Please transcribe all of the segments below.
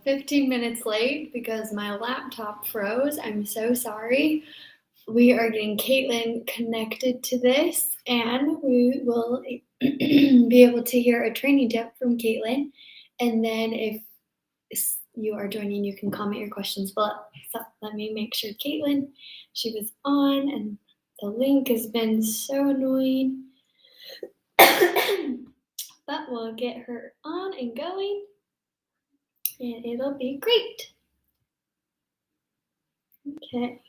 15 minutes late because my laptop froze. I'm so sorry. We are getting Caitlin connected to this, and we will be able to hear a training tip from Caitlin. And then if you are joining, you can comment your questions below. So let me make sure Caitlin, she was on, and the link has been so annoying. But we'll get her on and going, and it'll be great. Okay.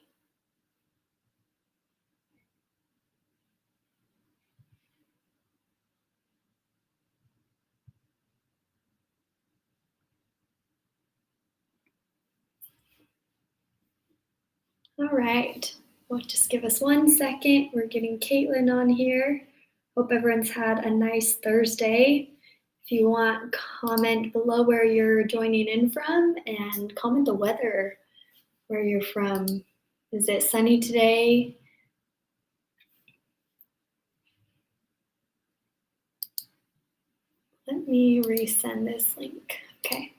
All right. Well, just give us 1 second. We're getting Caitlin on here. Hope everyone's had a nice Thursday. If you want, comment below where you're joining in from and comment the weather where you're from. Is it sunny today? Let me resend this link. Okay.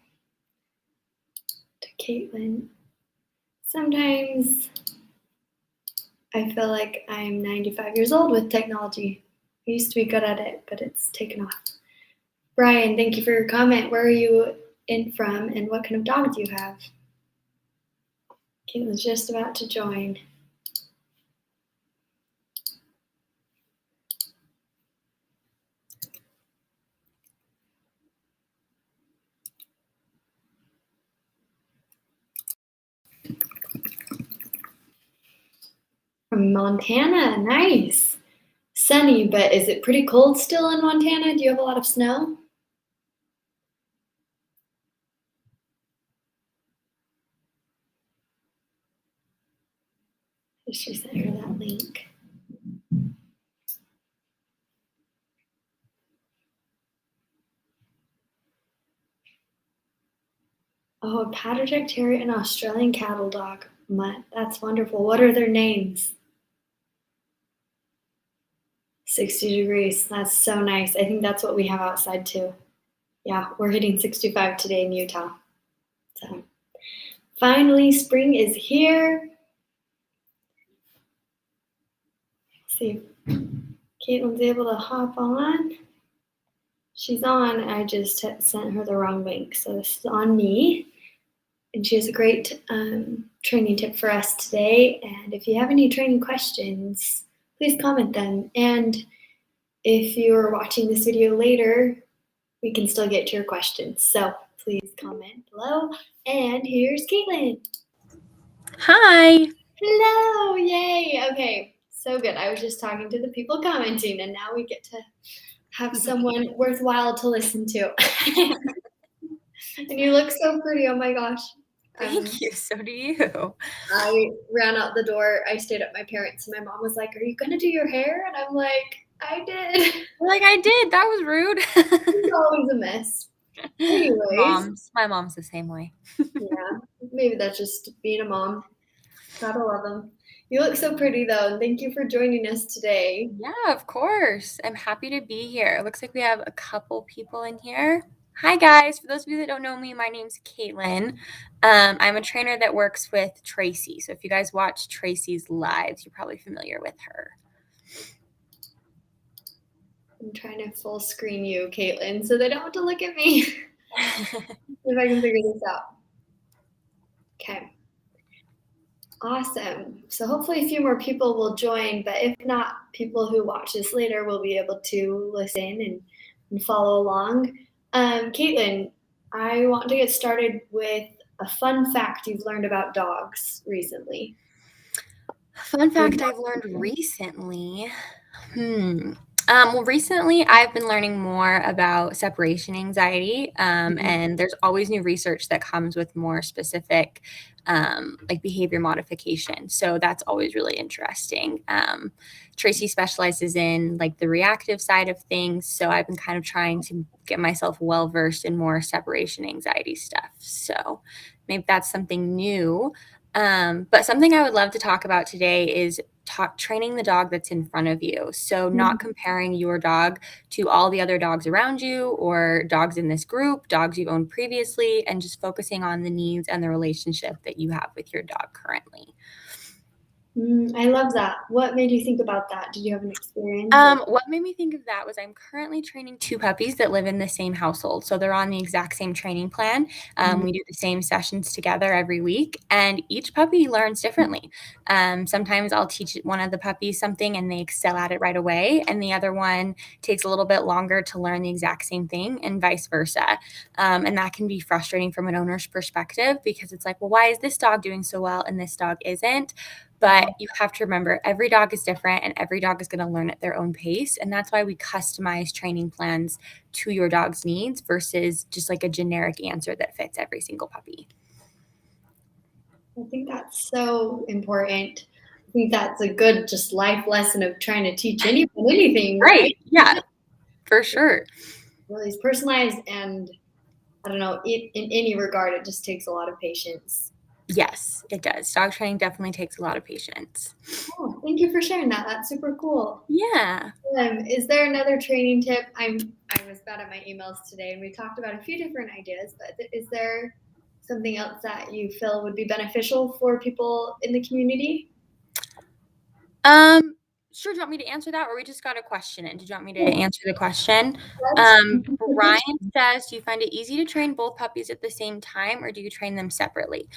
To Caitlin. Sometimes I feel like I'm 95 years old with technology. I used to be good at it, but it's taken off. Brian, thank you for your comment. Where are you in from and what kind of dog do you have? Caitlin's just about to join. From Montana, nice. Sunny, but is it pretty cold still in Montana? Do you have a lot of snow? Just resent her that link. Oh, a Patter Jack Terrier and Australian cattle dog. That's wonderful. What are their names? 60 degrees. That's so nice. I think that's what we have outside too. Yeah, we're hitting 65 today in Utah. So finally, spring is here. Let's see if Caitlin's able to hop on. She's on. I just sent her the wrong link, so this is on me. And she has a great training tip for us today. And if you have any training questions, please comment them. And if you're watching this video later, we can still get to your questions. So please comment below. And here's Caitlin. Hi. Hello, yay. Okay, so good. I was just talking to the people commenting, and now we get to have someone worthwhile to listen to. And you look so pretty, oh my gosh. Thank you, so do you. I ran out the door. I stayed at my parents', and my mom was like, "Are you gonna do your hair?" And I'm like, "I did." Like, I did. That was rude. It's always a mess. Anyways. My mom's the same way. Yeah, maybe that's just being a mom. Gotta love them. You look so pretty, though, and thank you for joining us today. Yeah, of course. I'm happy to be here. It looks like we have a couple people in here. Hi, guys. For those of you that don't know me, my name's Caitlin. I'm a trainer that works with Traci. So if you guys watch Traci's lives, you're probably familiar with her. I'm trying to full screen you, Caitlin, so they don't have to look at me. See if I can figure this out. Okay. Awesome. So hopefully a few more people will join, but if not, people who watch this later will be able to listen and follow along. Caitlin, I want to get started with a fun fact you've learned about dogs recently. Fun fact I've learned recently. Well, recently I've been learning more about separation anxiety, and there's always new research that comes with more specific like behavior modification. So that's always really interesting. Traci specializes in like the reactive side of things. So I've been kind of trying to get myself well versed in more separation anxiety stuff. So maybe that's something new. But something I would love to talk about today is training the dog that's in front of you. So not comparing your dog to all the other dogs around you or dogs in this group, dogs you've owned previously, and just focusing on the needs and the relationship that you have with your dog currently. I love that. What made you think about that? Did you have an experience? What made me think of that was I'm currently training 2 puppies that live in the same household. So they're on the exact same training plan. We do the same sessions together every week, and each puppy learns differently. Sometimes I'll teach one of the puppies something and they excel at it right away, and the other one takes a little bit longer to learn the exact same thing, and vice versa. And that can be frustrating from an owner's perspective because it's like, well, why is this dog doing so well and this dog isn't? But you have to remember every dog is different and every dog is going to learn at their own pace. And that's why we customize training plans to your dog's needs versus just like a generic answer that fits every single puppy. I think that's so important. I think that's a good just life lesson of trying to teach anyone anything, right? Yeah, for sure. Really, it's personalized, and I don't know, in any regard, it just takes a lot of patience. Yes, it does. Dog training definitely takes a lot of patience. Oh, thank you for sharing that. That's super cool. Yeah. Is there another training tip? I was bad at my emails today, and we talked about a few different ideas, but is there something else that you feel would be beneficial for people in the community? Sure. Do you want me to answer that, or we just got a question in? Did you want me to answer the question? That's Brian says, do you find it easy to train both puppies at the same time, or do you train them separately?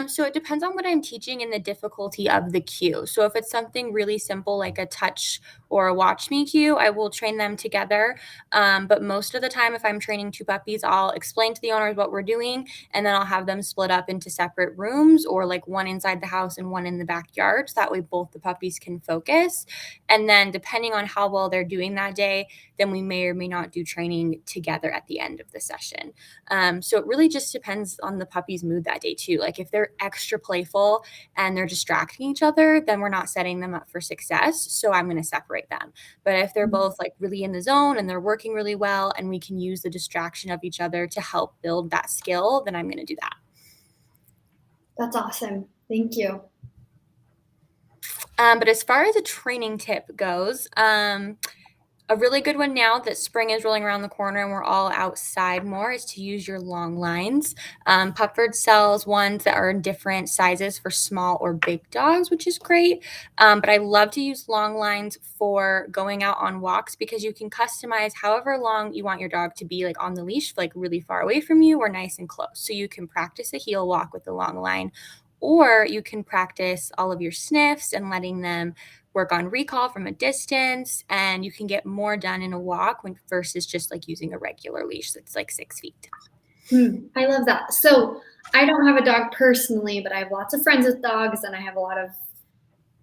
So it depends on what I'm teaching and the difficulty of the cue. So if it's something really simple like a touch or a watch me cue, I will train them together. But most of the time, if I'm training 2 puppies, I'll explain to the owners what we're doing, and then I'll have them split up into separate rooms, or like one inside the house and one in the backyard. So that way both the puppies can focus. And then depending on how well they're doing that day, then we may or may not do training together at the end of the session. So it really just depends on the puppy's mood that day too. Like if they're extra playful and they're distracting each other, then we're not setting them up for success. So I'm going to separate them. But if they're both like really in the zone and they're working really well and we can use the distraction of each other to help build that skill, then I'm going to do that. That's awesome. Thank you. But as far as a training tip goes, a really good one now that spring is rolling around the corner and we're all outside more is to use your long lines. Pupford sells ones that are in different sizes for small or big dogs, which is great. But I love to use long lines for going out on walks because you can customize however long you want your dog to be like on the leash, like really far away from you or nice and close. So you can practice a heel walk with the long line, or you can practice all of your sniffs and letting them work on recall from a distance, and you can get more done in a walk versus just like using a regular leash that's like 6 feet. I love that. So I don't have a dog personally, but I have lots of friends with dogs, and I have a lot of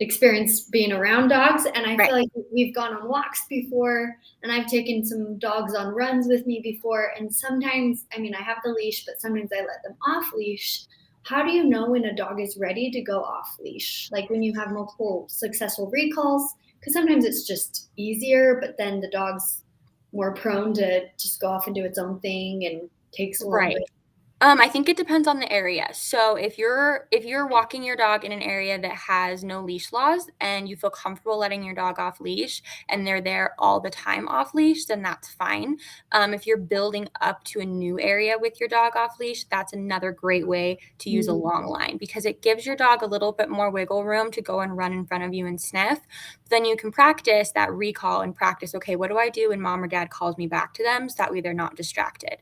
experience being around dogs. And I feel like we've gone on walks before, and I've taken some dogs on runs with me before. And sometimes, I mean, I have the leash, but sometimes I let them off leash. How do you know when a dog is ready to go off leash? Like when you have multiple successful recalls, because sometimes it's just easier, but then the dog's more prone to just go off and do its own thing and takes longer. I think it depends on the area. So if you're walking your dog in an area that has no leash laws and you feel comfortable letting your dog off leash and they're there all the time off leash, then that's fine. If you're building up to a new area with your dog off leash, that's another great way to use a long line because it gives your dog a little bit more wiggle room to go and run in front of you and sniff. Then you can practice that recall and practice, okay, what do I do when mom or dad calls me back to them? So that way they're not distracted.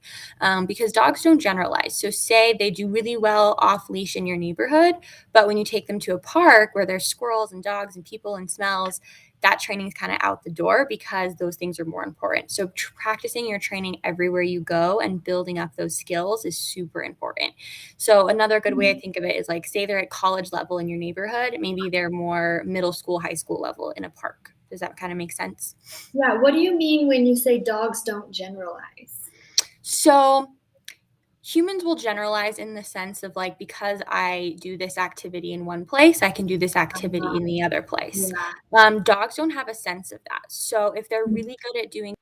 Because dogs don't generalize. So say they do really well off leash in your neighborhood, but when you take them to a park where there's squirrels and dogs and people and smells, that training is kind of out the door because those things are more important. So practicing your training everywhere you go and building up those skills is super important. So another good way I think of it is like, say they're at college level in your neighborhood, maybe they're more middle school, high school level in a park. Does that kind of make sense? Yeah. What do you mean when you say dogs don't generalize? So humans will generalize in the sense of like, because I do this activity in one place, I can do this activity in the other place. Dogs don't have a sense of that. So if they're really good at doing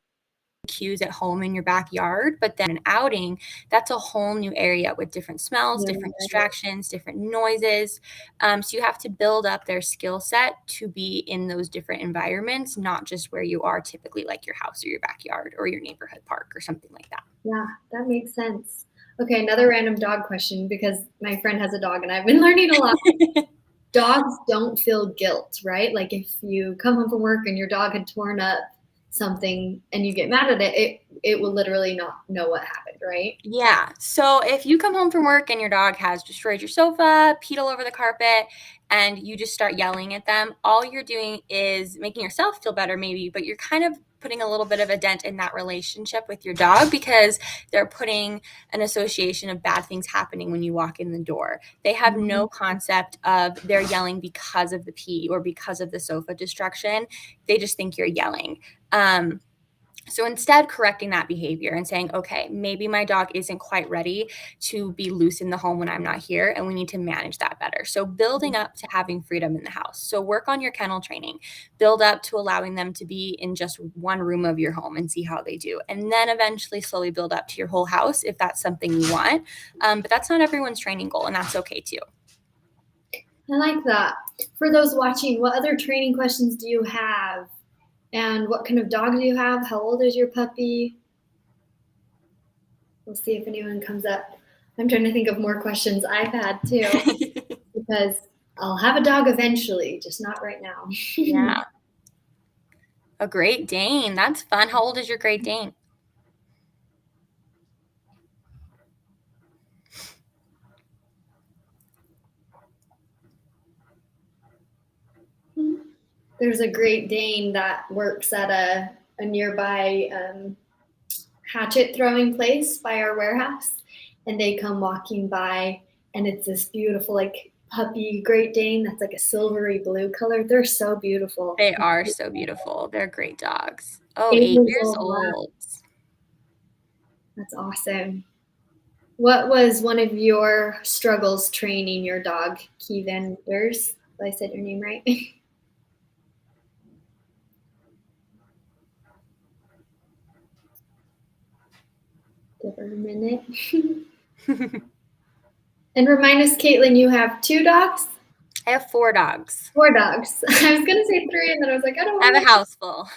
cues at home in your backyard, but then an outing, that's a whole new area with different smells, different distractions, different noises. So you have to build up their skill set to be in those different environments, not just where you are typically, like your house or your backyard or your neighborhood park or something like that. Yeah, that makes sense. Okay, another random dog question, because my friend has a dog and I've been learning a lot. Dogs don't feel guilt, right? Like if you come home from work and your dog had torn up something and you get mad at it, it will literally not know what happened, right? Yeah. So if you come home from work and your dog has destroyed your sofa, peed all over the carpet, and you just start yelling at them, all you're doing is making yourself feel better maybe, but you're kind of putting a little bit of a dent in that relationship with your dog because they're putting an association of bad things happening when you walk in the door. They have no concept of they're yelling because of the pee or because of the sofa destruction. They just think you're yelling. So instead, correcting that behavior and saying, okay, maybe my dog isn't quite ready to be loose in the home when I'm not here, and we need to manage that better. So building up to having freedom in the house. So work on your kennel training, build up to allowing them to be in just one room of your home and see how they do. And then eventually slowly build up to your whole house if that's something you want. But that's not everyone's training goal, and that's okay too. I like that. For those watching, what other training questions do you have? And what kind of dog do you have? How old is your puppy? We'll see if anyone comes up. I'm trying to think of more questions I've had too, because I'll have a dog eventually, just not right now. Yeah. A Great Dane. That's fun. How old is your Great Dane? There's a Great Dane that works at a nearby hatchet throwing place by our warehouse, and they come walking by, and it's this beautiful like puppy Great Dane that's like a silvery blue color. They're so beautiful. They are so beautiful. They're great dogs. Oh, 8 8 years years old. old. That's awesome. What was one of your struggles training your dog, Key Vendors? Did I said your name right? Give her a minute. And remind us, Caitlin, you have 2 dogs? I have 4 dogs. 4 dogs. I was gonna say 3, and then I was like, I don't want I have a house full.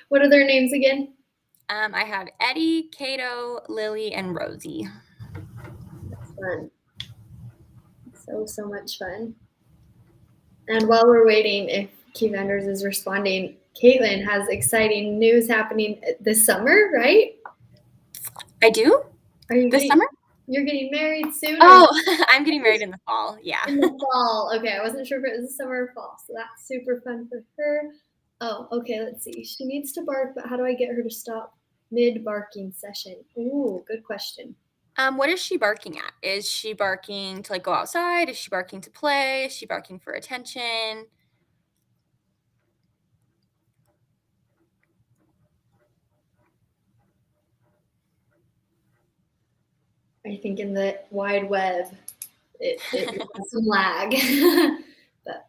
What are their names again? I have Eddie, Kato, Lily, and Rosie. That's fun. So much fun. And while we're waiting, if Key Vendors is responding, Caitlin has exciting news happening this summer, right? I do? Are you This summer? You're getting married soon? Oh, I'm getting married in the fall. Yeah. In the fall. Okay, I wasn't sure if it was summer or fall. So that's super fun for her. Oh, okay, let's see. She needs to bark, but how do I get her to stop mid-barking session? Ooh, good question. What is she barking at? Is she barking to like go outside? Is she barking to play? Is she barking for attention? I think in the wide web, it has some lag, but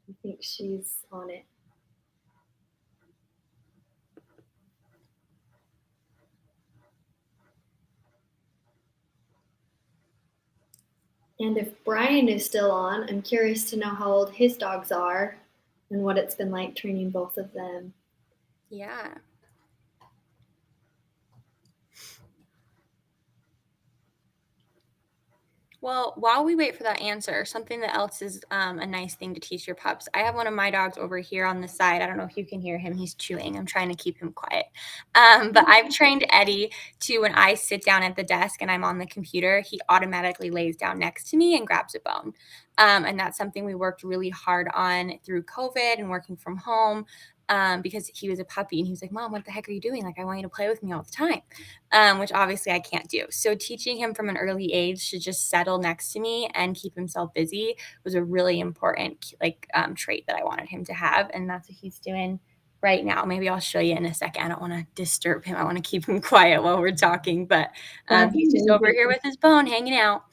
I think she's on it. And if Brian is still on, I'm curious to know how old his dogs are and what it's been like training both of them. Yeah. Well, while we wait for that answer, something that else is a nice thing to teach your pups. I have one of my dogs over here on the side. I don't know if you can hear him. He's chewing. I'm trying to keep him quiet. But I've trained Eddie to, when I sit down at the desk and I'm on the computer, he automatically lays down next to me and grabs a bone. And that's something we worked really hard on through COVID and working from home. Because he was a puppy and he was like, Mom, what the heck are you doing? Like, I want you to play with me all the time, which obviously I can't do. So teaching him from an early age to just settle next to me and keep himself busy was a really important trait that I wanted him to have. And that's what he's doing right now. Maybe I'll show you in a second. I don't want to disturb him. I want to keep him quiet while we're talking, but he's just over here with his bone hanging out.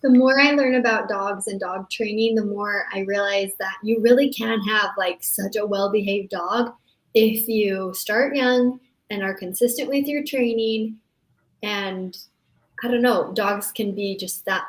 The more I learn about dogs and dog training, the more I realize that you really can have like such a well-behaved dog if you start young and are consistent with your training, and I don't know, dogs can be just that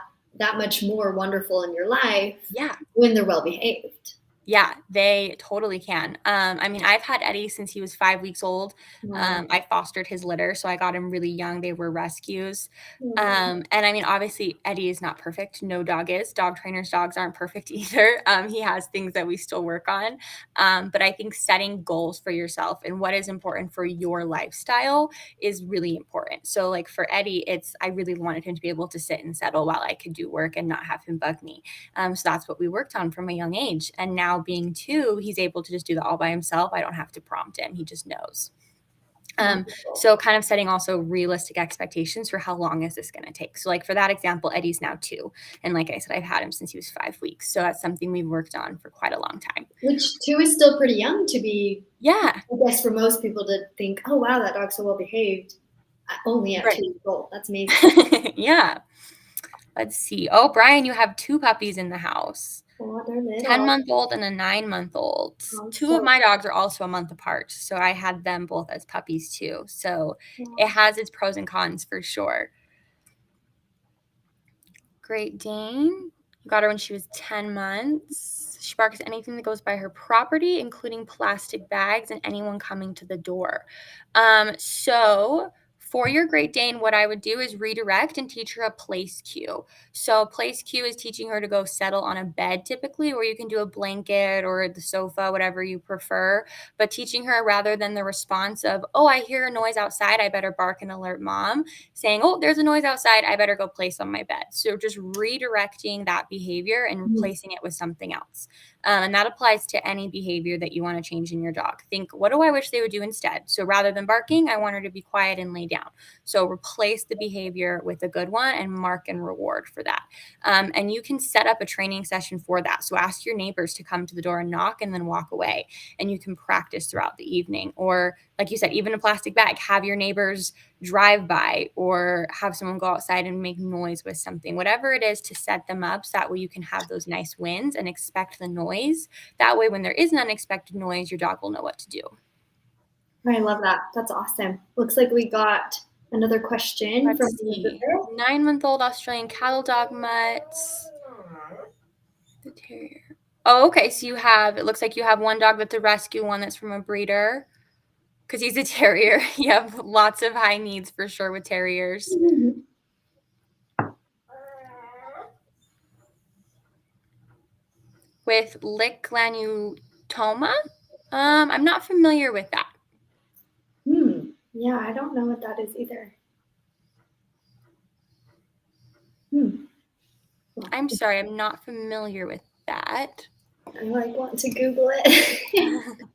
much more wonderful in your life Yeah. when they're well behaved. Yeah, they totally can. I mean, I've had Eddie since he was 5 weeks old. I fostered his litter, so I got him really young. They were rescues. And I mean, obviously, Eddie is not perfect. No dog is. Dog trainers' dogs aren't perfect either. He has things that we still work on. But I think setting goals for yourself and what is important for your lifestyle is really important. So, like for Eddie, I really wanted him to be able to sit and settle while I could do work and not have him bug me. So that's what we worked on from a young age. And now being 2, he's able to just do that all by himself. I don't have to prompt him. He just knows. So kind of setting also realistic expectations for how long is this going to take. So like for that example, Eddie's now 2. And like I said, I've had him since he was 5 weeks. So that's something we've worked on for quite a long time. Which 2 is still pretty young to be, yeah, I guess for most people to think, oh wow, that dog's so well behaved only at 2 years old. That's amazing. Yeah. Let's see. Oh, Brian, you have 2 puppies in the house. Oh, they're little. 10-month-old and a 9-month-old. 2 of my dogs are also a month apart, so I had them both as puppies too. So it has its pros and cons for sure. Great Dane. Got her when she was 10 months. She barks at anything that goes by her property, including plastic bags and anyone coming to the door. So for your Great Dane, what I would do is redirect and teach her a place cue. So place cue is teaching her to go settle on a bed typically, or you can do a blanket or the sofa, whatever you prefer. But teaching her rather than the response of, oh, I hear a noise outside, I better bark and alert mom, saying, oh, there's a noise outside, I better go place on my bed. So just redirecting that behavior and replacing it with something else. And that applies to any behavior that you want to change in your dog. Think, what do I wish they would do instead? So rather than barking, I want her to be quiet and lay down. So replace the behavior with a good one and mark and reward for that. And you can set up a training session for that. So ask your neighbors to come to the door and knock and then walk away. And you can practice throughout the evening. Or like you said, even a plastic bag, have your neighbors drive by or have someone go outside and make noise with something, whatever it is to set them up. So that way you can have those nice wins and expect the noise. That way, when there is an unexpected noise, your dog will know what to do. I love that. That's awesome. Looks like we got another question. Let's see. 9-month-old Australian cattle dog mutts. The terrier. Oh, okay. So it looks like you have one dog that's a rescue, one that's from a breeder. Because he's a terrier. You have lots of high needs for sure with terriers. Mm-hmm. With lick granuloma. I'm not familiar with that. Yeah, I don't know what that is either. I'm sorry, I'm not familiar with that. I want to Google it.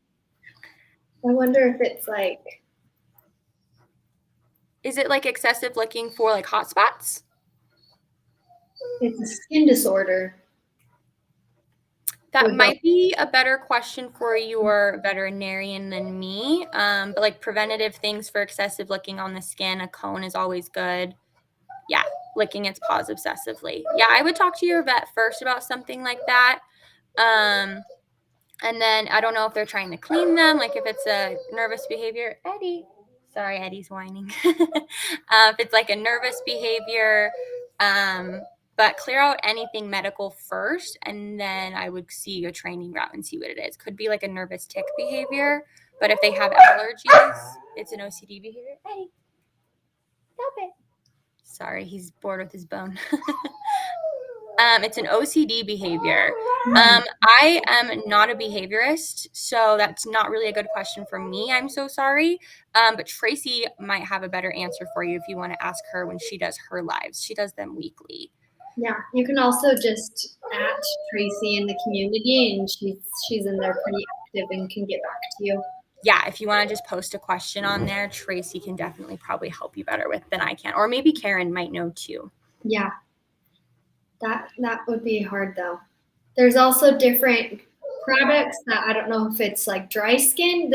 I wonder if it's like. Is it like excessive licking for like hot spots? It's a skin disorder. That might be a better question for your veterinarian than me. But like preventative things for excessive licking on the skin, a cone is always good. Yeah, licking its paws obsessively. Yeah, I would talk to your vet first about something like that. And then I don't know if they're trying to clean them, like if it's a nervous behavior. Sorry, Eddie's whining. If it's like a nervous behavior, but clear out anything medical first, and then I would see a training route and see what it is. Could be like a nervous tick behavior, but if they have allergies, it's an OCD behavior. Eddie, stop it. Sorry, he's bored with his bone. It's an OCD behavior. I am not a behaviorist, so that's not really a good question for me. I'm so sorry. But Traci might have a better answer for you if you want to ask her when she does her lives. She does them weekly. Yeah, you can also just at Traci in the community, and she's in there pretty active and can get back to you. Yeah, if you want to just post a question on there, Traci can definitely probably help you better with than I can. Or maybe Karen might know too. Yeah. That would be hard though. There's also different products that I don't know if it's like dry skin.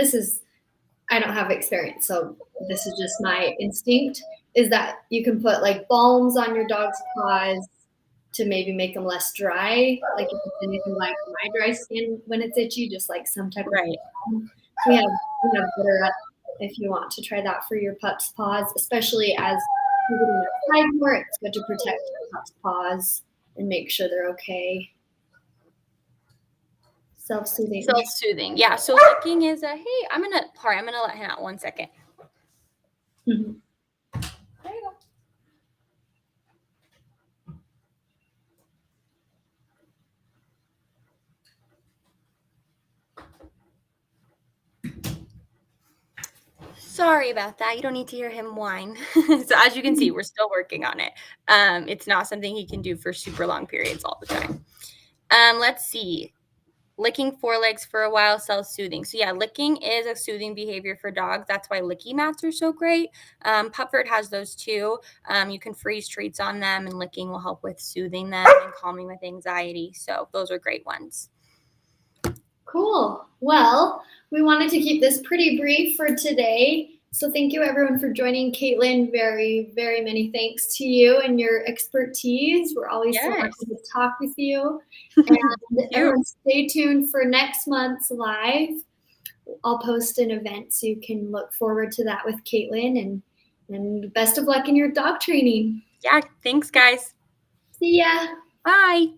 I don't have experience, so this is just my instinct, is that you can put like balms on your dog's paws to maybe make them less dry. Like if it's anything like my dry skin when it's itchy, just like some type of balm. We have better if you want to try that for your pup's paws, especially as you're getting outside more, it's good to protect your pup's paws and make sure they're okay. Self-soothing. Self-soothing. Yeah. So licking is a, hey, I'm gonna let him out 1 second. Mm-hmm. There you go. Sorry about that. You don't need to hear him whine. So as you can see, we're still working on it. It's not something he can do for super long periods all the time. Let's see. Licking forelegs for a while, self-soothing. So yeah, licking is a soothing behavior for dogs. That's why licky mats are so great. Pupford has those too. You can freeze treats on them, and licking will help with soothing them and calming with anxiety. So those are great ones. Cool. Well, we wanted to keep this pretty brief for today. So thank you everyone for joining. Caitlin, very, very many thanks to you and your expertise. We're always so happy to talk with you. And everyone stay tuned for next month's live. I'll post an event so you can look forward to that with Caitlin, and best of luck in your dog training. Yeah, thanks guys. See ya. Bye.